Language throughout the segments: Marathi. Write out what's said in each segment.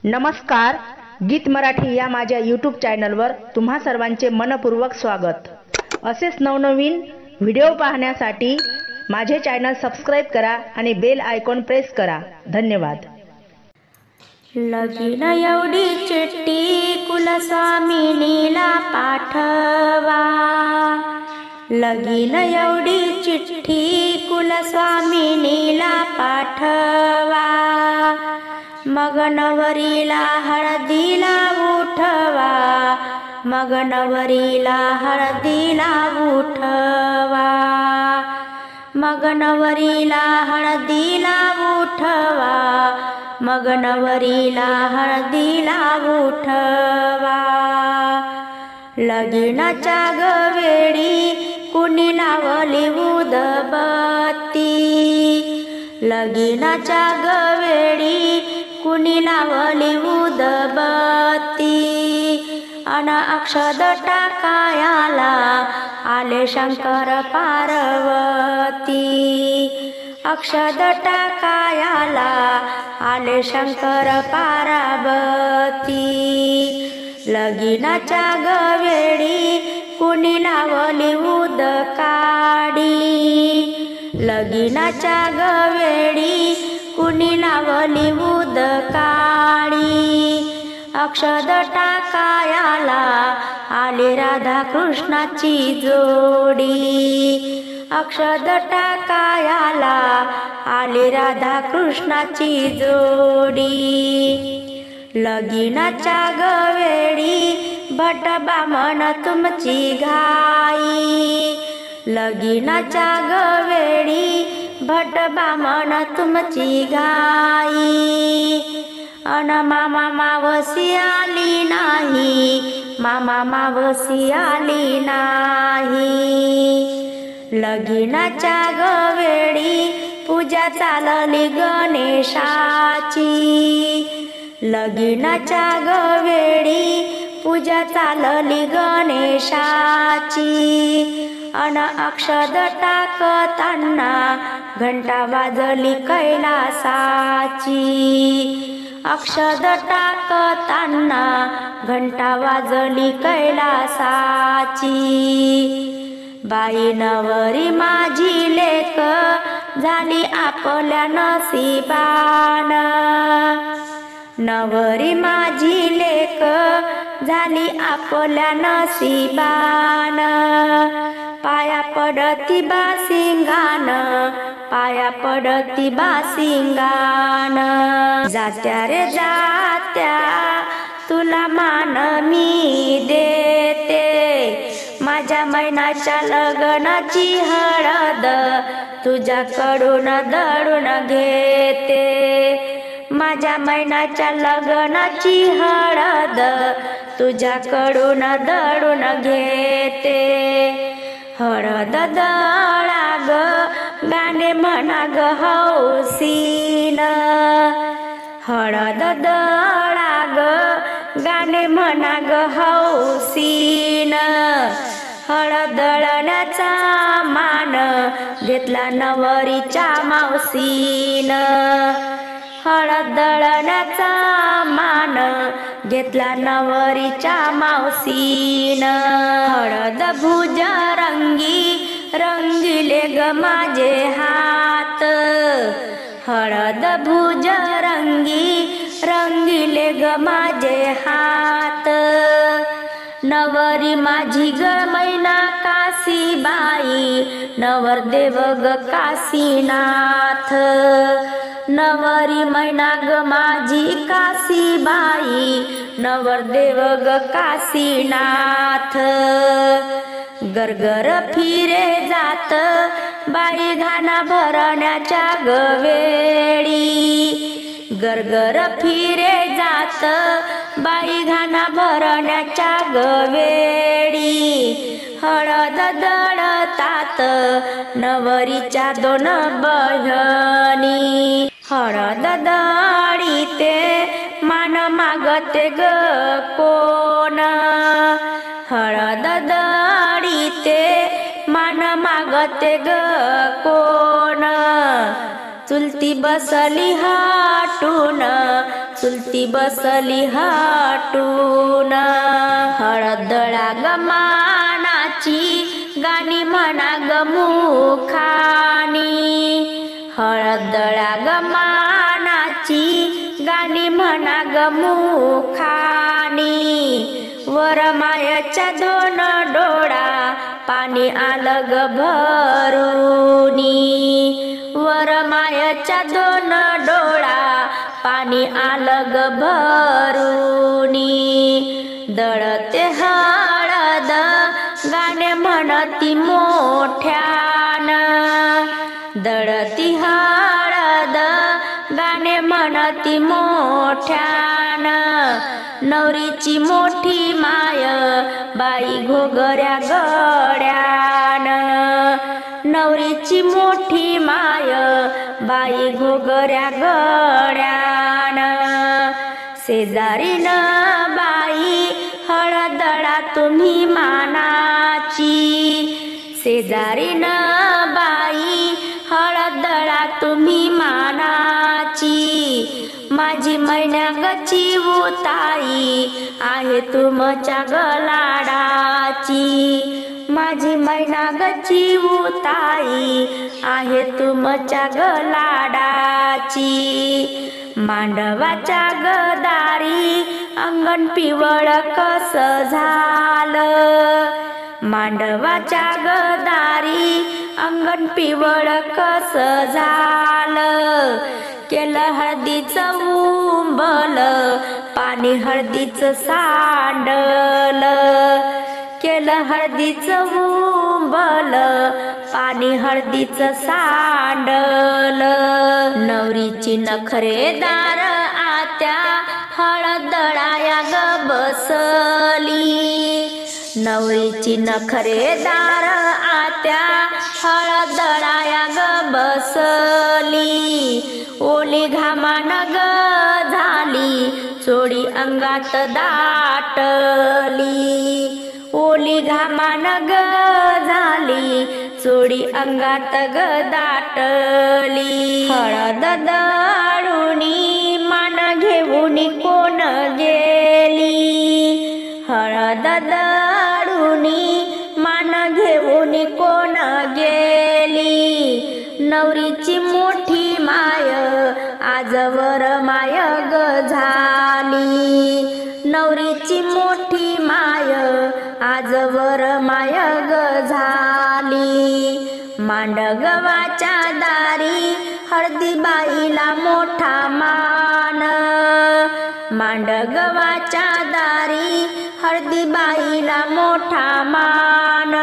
नमस्कार, गीत मराठी या माझ्या यूट्यूब चॅनलवर तुम्हा सर्वांचे मनपूर्वक स्वागत। असेच नवनवीन व्हिडिओ पाहण्यासाठी माझे चॅनल सबस्क्राइब करा आणि बेल आयकॉन प्रेस करा। धन्यवाद। लगीन एवढी चिठ्ठी कुलस्वामिनीला पाठवा, लगीन एवढी चिठ्ठी कुलस्वामिनीला पाठवा, मग नवरीला हळदीला उठवा, मग नवरीला हळदीला उठवा, मग नवरीला हळदीला उठवा, मग नवरीला हळदीला उठवा। लगीनाच्या गवेळी कुणी लावली उदबत्ती, लगीनाच्या गवेळी कुणी लावली उदबत्ती, अन अक्षद टाकायाला आले शंकर पार्वती, अक्षद टाकायाला आले शंकर पार्वती। लगीनाच्या गवेळी कुणी लावली उदकाडी, लगीनाच्या गवेळी कुणी लावली उदकाडी, अक्षद टाकायाला आली राधा कृष्णाची जोडी, अक्षद टाकायाला आली राधा कृष्णाची जोडी। लगीनाच्या गवेळी भट बामण तुमची घाई, लगीनाच्या गवेळी भट बामण तुमची घाई, अन मामा मावसी आली नाही, मामा मावसी आली नाही। लगीनाच्या गवेळी पूजा चालली गणेशाची, लगीनाच्या गवेळी पूजा चालली गणेशाची, अन अक्षद टाकताना घंटा वाजली कैलासाची, अक्षद टाकताना घंटा वाजली कैलासाची। बाई नवरी माझी लेक झाली आपल्या नशिबान, नवरी माझी लेक झाली आपल्या नशिबान, पाया पडती बासिंगान, पाया पडती बासिंगान। जात्या रे जात्या तुला मान मी देते, माझ्या मैनाच्या लग्नाची हळद तुझ्याकडून दळून घेते, माझ्या मैनाच्या लग्नाची हळद तुझ्याकडून दळून घेते। हळद दळा ग गाणे म्हणा ग हौसीन, हळद दळा ग गाणे म्हणा ग हौसीन। हळद दळण्याचा मान घेतला नवरीच्या मावसीन, हळद दळण्याचा मान घेतला नवरीच्या मावसीन। हळद भुज रंगी रंगिले ग माझे हात, हळद भुज रंगी रंगिले ग माझे हात। नवरी माझी ग मैना काशीबाई, नवरदेव ग काशीनाथ, नवरी मैना ग माझी काशीबाई, नवरदेव ग काशीनाथ। गरगर फिरे जात बाई घाना भरण्याच्या गवेळी, गरगर फिरे जात बाई घाना भरण्याच्या गवेळी, हळद दळतात नवरीच्या दोन बहिणी, हळद दळीते मान मागते ग कोण, हळद दळीते मान मागते ग कोण। चुलती बसली हाटून, चुलती बसली हाटून. हळद दळा ग मानाची, गाणी म्हणा ग मुखानी. हळद दळा ग मानाची, गाणी म्हणा ग मुखानी. वरमायाच्या दोन डोळा, पाणी आलं ग भरूनी. वरमायाच्या दोन डोळा, पाणी आलं ग भरूनी. दळते हळद, गाणे म्हणती मोठ्यान. दळती हळद, गाणे म्हणती मोठ्यान. नवरीची मोठी माय, बाई घोगऱ्या गड्यान. नवरीची मोठी माय, बाई घोगऱ्या गड्यान. शेजारीन बाई, हळद दळा तुम्ही मानाची. शेजारीन बाई, हळद दळा तुम्ही मानाची. माझी मैना गची उताई, आहे तुमच्या गलाडाची. माझी मैना गची उताई, आहे तुमच्या गलाडाची. मांडवाच्या गदारी, अंगण पिवळ कस झालं. मांडवाच्या गदारी, अंगण पिवळ कस झालं. केलं हळदीचं उंबल, पाणी हळदीचं सांडल. केलं हळदीचं उंबल, पाणी हळदीचं सांडल. नवरीची नखरेदार आत्या, हळद दळाया ग बसली. नवरीची नखरेदार आत्या, हळद दळाया ग बसली. ओली घामान ग झाली, चोळी अंगात दाटली. ओली घामान ग झाली, चोळी अंगात ग दाटली. हळद दळूनी, मान घेऊन कोण गेली. हळद दळूनी, मान घेऊन कोण गेली. नवरीची मोठी माय, आजवर माय ग झाली. नवरीची मोठी माय, आजवर माय ग झाली. मांडगवाच्या दारी, हळदी बाईला मोठा मान. मांडगवाच्या दारी, हळदी बाईला मोठा मान.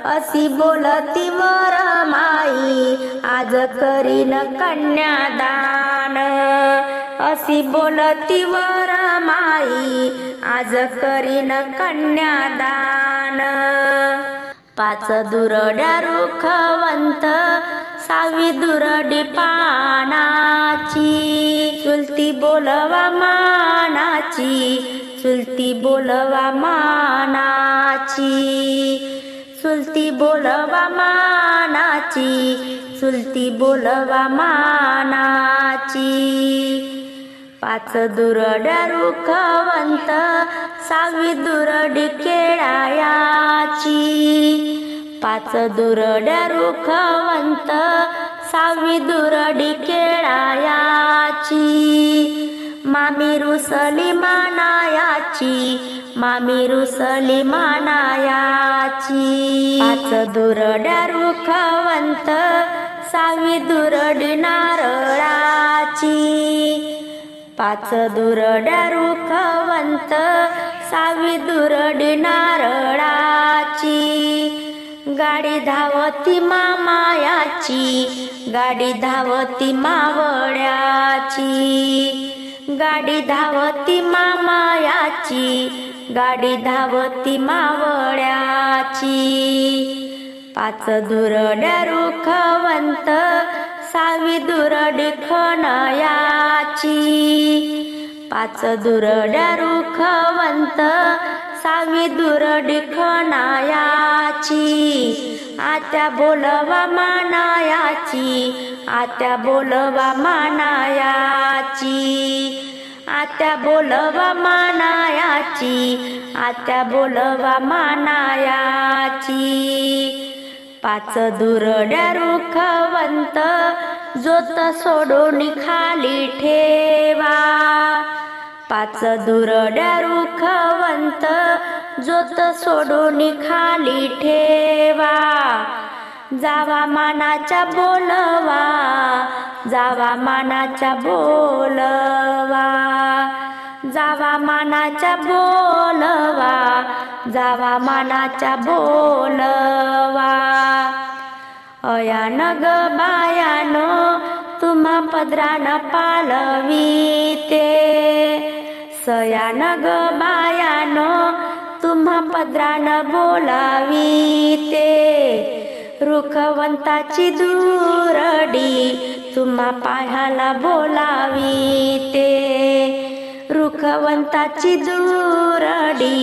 अशी बोलती वरमाई, आज करीन कन्यादान. अशी बोलती वरमाई, आज करीन कन्यादान. पाच दुरड्या रुखवंत, सावी दुरडी पानाची. चुलती बोलवा मानाची, चुलती बोलवा मानाची. चुलती बोलवा मानाची, चुलती बोलवा मानाची. पाच दुरड्या रुखवंत, सावी दुरडी केळायाची. पाच दुरड्या रुखवंत, सावी दुरडी केळायाची. मामी रुसली मानायाची, मामी रुसली मानायाची. पाच दुरड्या रुखवंत, सावी दुरडी नारळाची. पाच दुरड्या रुखवंत, सावी दुरडी नारळाची. गाडी धावती मामायाची, गाडी धावती मावळ्याची. गाडी धावती मामायाची, गाडी धावती मावळ्याची. पाच दुरड्या रुखवंत, सावी दुरडी खणयाची. पाच दुरड्या रुखवंत, सावी दुरडी खणायाची, आत्या बोलवा मानायाची, आत्या बोलवा मानायाची, आत्या बोलवा मानायाची, आत्या बोलवा मानायाची. पाच दुरड्या रुखवंत जोत सोडून खाली ठेवा, पाच दुरड्या रुखवंत जोत सोडून खाली ठेवा. जावा मानाच्या बोलवा, जावा मानाच्या बोलवा, जावा मानाच्या बोलवा, जावा मानाच्या बोलवा. अयान ग बायानो तुम्हा पदरान पालवीते, सयान ग बायानो तुम्हा पदरान बोलावीते. रुखवंताची दुरडी तुम्हा पायाला बोलावीते, रुखवंताची दुरडी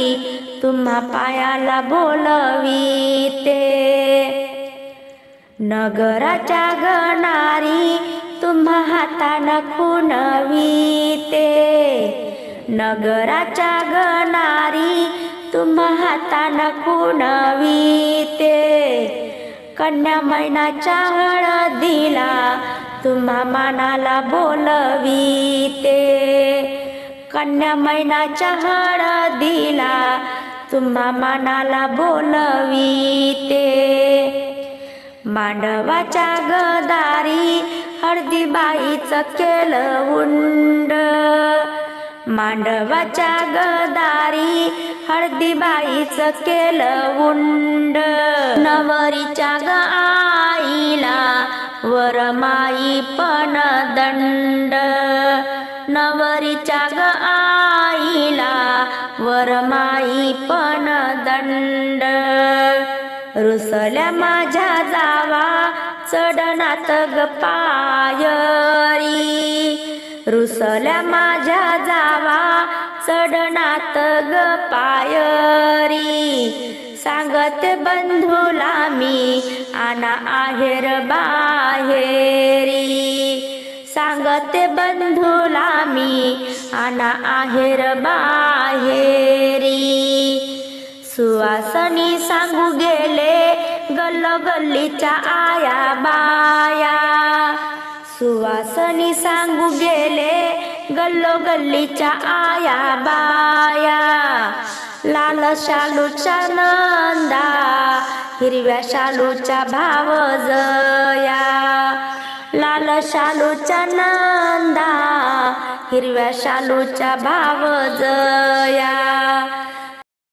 तुम्हा पायाला बोलवीते. नगराच्या गणारी तुम्हा हातानं खुणवीते, नगराच्या गणारी तुम्हा हातानं खुणवीते. कन्या मैनाच्या हळदीला तुम्हा मानाला बोलवीते, कन्या मैनाच्या हळदीला तुम्हा मानाला बोलवीते. मांडवाच्या गदारी हळदीबाईचं केलं उंड, मांडवाच्या गदारी हळदीबाईचं केलं उंड. नवरीच्या ग आईला वरमाई पण दंड, नवरीच्या ग आईला वरमाई पण दंड. रुसल्या माझ्या जावा चढणात ग पायरी, रुसल्या माझ्या जावा चढणात ग पायरी. सांगते बंधूला मी आना आहेर बाहेरी, सांगते बंधूला मी आना आहेर बाहेरी. सुवासनी सांगू गेले गल्लोगल्लीच्या आया बाया, सुवासनी सांगू गेले गल्लोगल्लीच्या आया बाया. लाल शालूच्या नंदा हिरव्या शालूच्या भावजया, लाल शालूच्या नंदा हिरव्या शालूच्या भावजया.